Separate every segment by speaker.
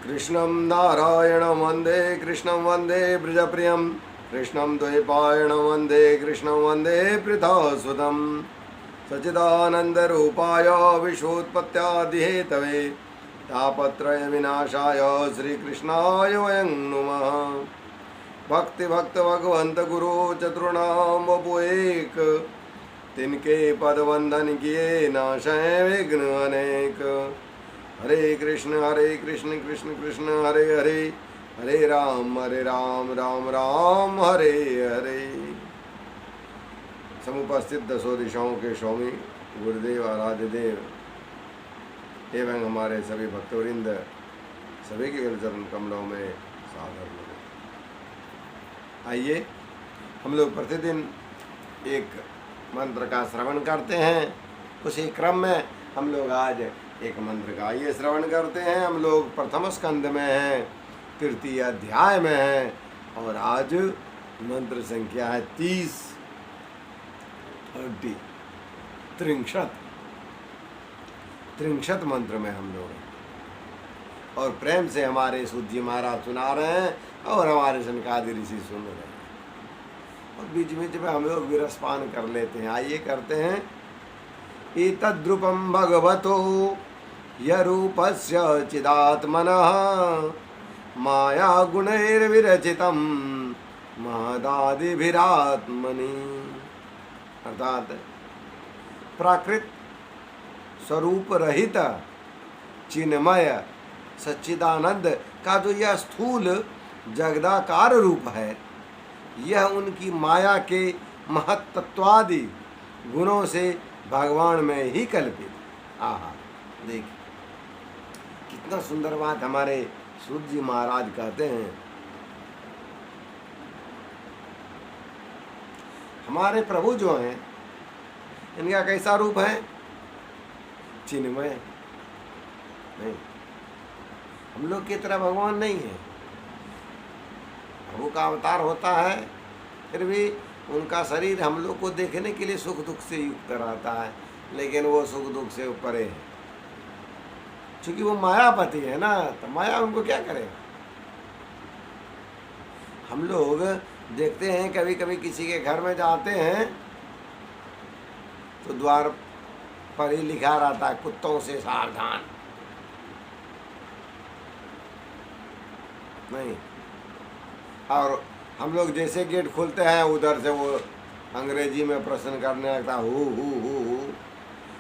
Speaker 1: कृष्णं नारायणं वन्दे कृष्णं वन्दे ब्रजप्रियं कृष्णं द्वैपायनं वन्दे कृष्णं वन्दे पृथासुतं सच्चिदानन्दरूपाय विश्वोत्पत्त्यादिहेतवे तापत्रयविनाशाय श्रीकृष्णाय वयं नुमः। भक्ति भक्त भगवंत गुरु चतुर्णाम वपु एक, तिनके पद वंदन किए नाशय विघ्न अनेक। हरे कृष्ण कृष्ण कृष्ण हरे हरे, हरे राम राम राम हरे हरे। समुपस्थित दसों दिशाओं के स्वामी गुरुदेव आराध्य देव एवं हमारे सभी भक्तवृंद सभी के चरण कमलों में सादर नमन। आइए हम लोग प्रतिदिन एक मंत्र का श्रवण करते हैं। उसी क्रम में हम लोग आज एक मंत्र का आइए श्रवण करते हैं। हम लोग प्रथम स्कंद में हैं, तृतीय अध्याय में हैं और आज मंत्र संख्या है 30 त्रिंशत मंत्र में हम लोग और प्रेम से हमारे सूत जी महाराज सुना रहे हैं और हमारे सनकादि ऋषि सुन रहे हैं और बीच बीच में हम लोग विरसपान कर लेते हैं। आइए करते हैं। एतद्रूपं भगवतो यरूपस्य चिदात्मनः माया गुणैर्विरचितं महदादिभिरात्मनि। अर्थात प्राकृत स्वरूप रहित चिन्मय सच्चिदानंद का जो यह स्थूल जगदाकार रूप है, यह उनकी माया के महत्त्वादि गुणों से भगवान में ही कल्पित। आहा, देखिए कितना सुंदर बात हमारे सूत जी महाराज कहते हैं। हमारे प्रभु जो हैं, इनका कैसा रूप है? चिन्मय। नहीं, हम लोग की तरह भगवान नहीं है। प्रभु का अवतार होता है, फिर भी उनका शरीर हम लोग को देखने के लिए सुख दुख से युक्त रहता है, लेकिन वो सुख दुख से ऊपर है, क्योंकि वो मायापति है ना, तो माया उनको क्या करेगा। हम लोग देखते हैं कभी कभी किसी के घर में जाते हैं तो द्वार पर ही लिखा रहता है कुत्तों से सावधान। नहीं, और हम लोग जैसे गेट खोलते हैं उधर से वो अंग्रेजी में प्रश्न करने लगता हु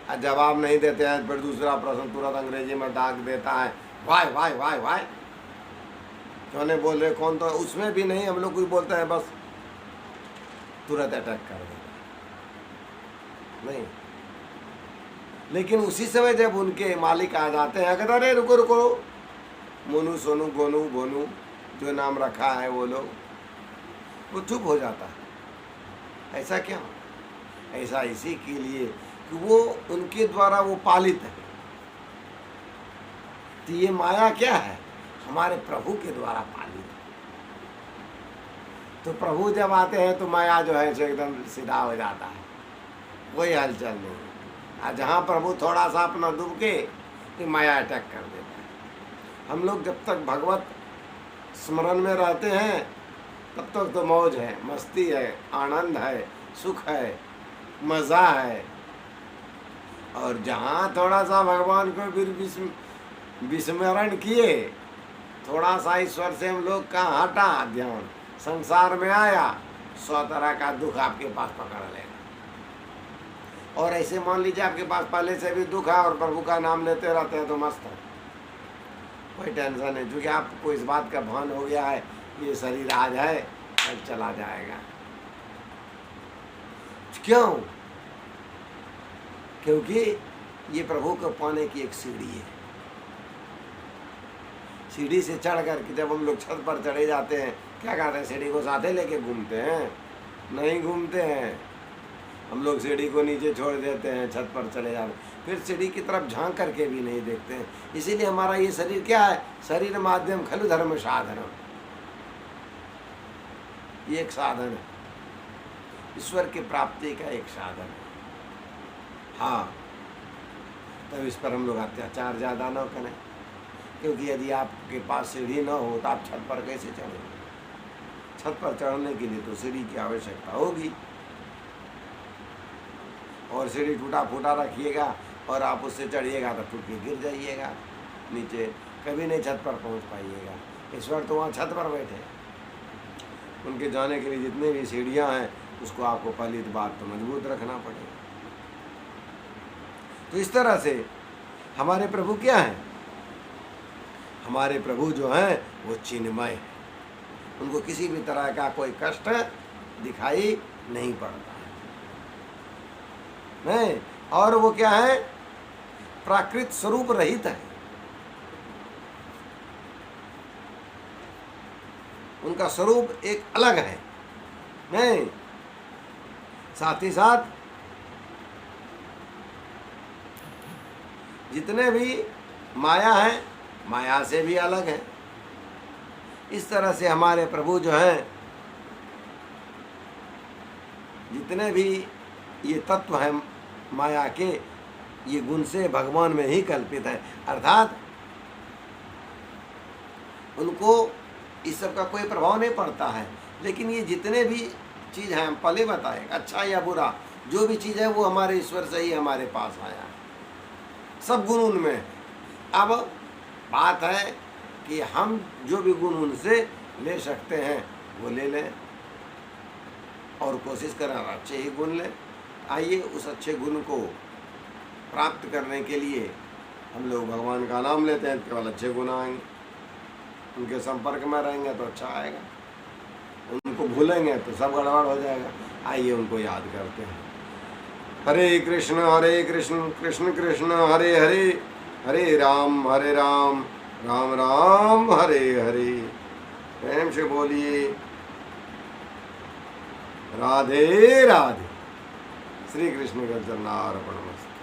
Speaker 1: और जवाब नहीं देते हैं, फिर दूसरा प्रश्न तुरंत अंग्रेजी में दाग देता है वाई वाई वाई वाई। क्यों बोल रहे कौन, तो उसमें भी नहीं, हम लोग कुछ बोलते हैं बस तुरंत अटैक कर देते नहीं। लेकिन उसी समय जब उनके मालिक आ जाते हैं, कहते अरे रुको रुको, मोनू सोनू गोनू बोनू जो नाम रखा है वो लोग, वो चुप हो जाता है। ऐसा क्यों? ऐसा इसी के लिए कि वो उनके द्वारा वो पालित है। तो ये माया क्या है? हमारे प्रभु के द्वारा पालित है। तो प्रभु जब आते हैं तो माया जो है एकदम सीधा हो जाता है, कोई हलचल नहीं। और जहाँ प्रभु थोड़ा सा अपना दुबके तो माया अटैक कर देता है। हम लोग जब तक भगवत स्मरण में रहते हैं तब तक तो मौज है, मस्ती है, आनंद है, सुख है, मज़ा है। और जहाँ थोड़ा सा भगवान को विस्मरण किए, थोड़ा सा ईश्वर से हम लोग का हटा ध्यान, संसार में आया, 100 तरह का दुख आपके पास पकड़ लेगा। और ऐसे मान लीजिए आपके पास पहले से भी दुख है और प्रभु का नाम लेते रहते हैं तो मस्त है, कोई टेंशन नहीं, क्योंकि आपको इस बात का भान हो गया है ये शरीर आज है कल चला जाएगा। क्यों? क्योंकि ये प्रभु को पाने की एक सीढ़ी है। सीढ़ी से चढ़ करके जब हम लोग छत पर चढ़े जाते हैं, क्या करते हैं? सीढ़ी को साथे लेके घूमते हैं? नहीं घूमते हैं। हम लोग सीढ़ी को नीचे छोड़ देते हैं, छत पर चले जाते हैं, फिर सीढ़ी की तरफ झांक करके भी नहीं देखते हैं। इसीलिए हमारा ये शरीर क्या है? शरीर माध्यम खलु धर्म साधन, ये एक साधन है, ईश्वर की प्राप्ति का एक साधन है। हाँ, तब इस पर हम लोग अत्याचार ज़्यादा न करें। क्योंकि यदि आपके पास सीढ़ी न हो तो आप छत पर कैसे चढ़ेंगे? छत पर चढ़ने के लिए तो सीढ़ी की आवश्यकता होगी, और सीढ़ी टूटा फूटा रखिएगा और आप उससे चढ़िएगा तो टूट के गिर जाइएगा नीचे, कभी नहीं छत पर पहुंच पाइएगा। ईश्वर तो वहाँ छत पर बैठे, उनके जाने के लिए जितने भी सीढ़ियाँ हैं उसको आपको पहली बात तो मजबूत रखना पड़ेगा। तो इस तरह से हमारे प्रभु क्या हैं? हमारे प्रभु जो हैं वो चिन्मय है, उनको किसी भी तरह का कोई कष्ट दिखाई नहीं पड़ता है, नहीं। और वो क्या है? प्राकृत स्वरूप रहित है, उनका स्वरूप एक अलग है, नहीं। साथ ही साथ जितने भी माया हैं माया से भी अलग है। इस तरह से हमारे प्रभु जो हैं, जितने भी ये तत्व हैं माया के, ये गुण से भगवान में ही कल्पित है, अर्थात उनको इस सब का कोई प्रभाव नहीं पड़ता है। लेकिन ये जितने भी चीज़ हैं, हम पहले बताए, अच्छा या बुरा जो भी चीज़ है वो हमारे ईश्वर से ही हमारे पास आया है, सब गुण उनमें। अब बात है कि हम जो भी गुण उनसे ले सकते हैं वो ले लें और कोशिश करें अच्छे ही गुण लें। आइए उस अच्छे गुण को प्राप्त करने के लिए हम लोग भगवान का नाम लेते हैं, केवल अच्छे गुण आएंगे। उनके संपर्क में रहेंगे तो अच्छा आएगा, उनको भूलेंगे तो सब गड़बड़ हो जाएगा। आइए उनको याद करते हैं। हरे कृष्ण कृष्ण कृष्ण हरे हरे, हरे राम राम राम हरे हरे। प्रेम से बोलिए राधे राधे। श्री कृष्ण का चरणार्पणमस्तु।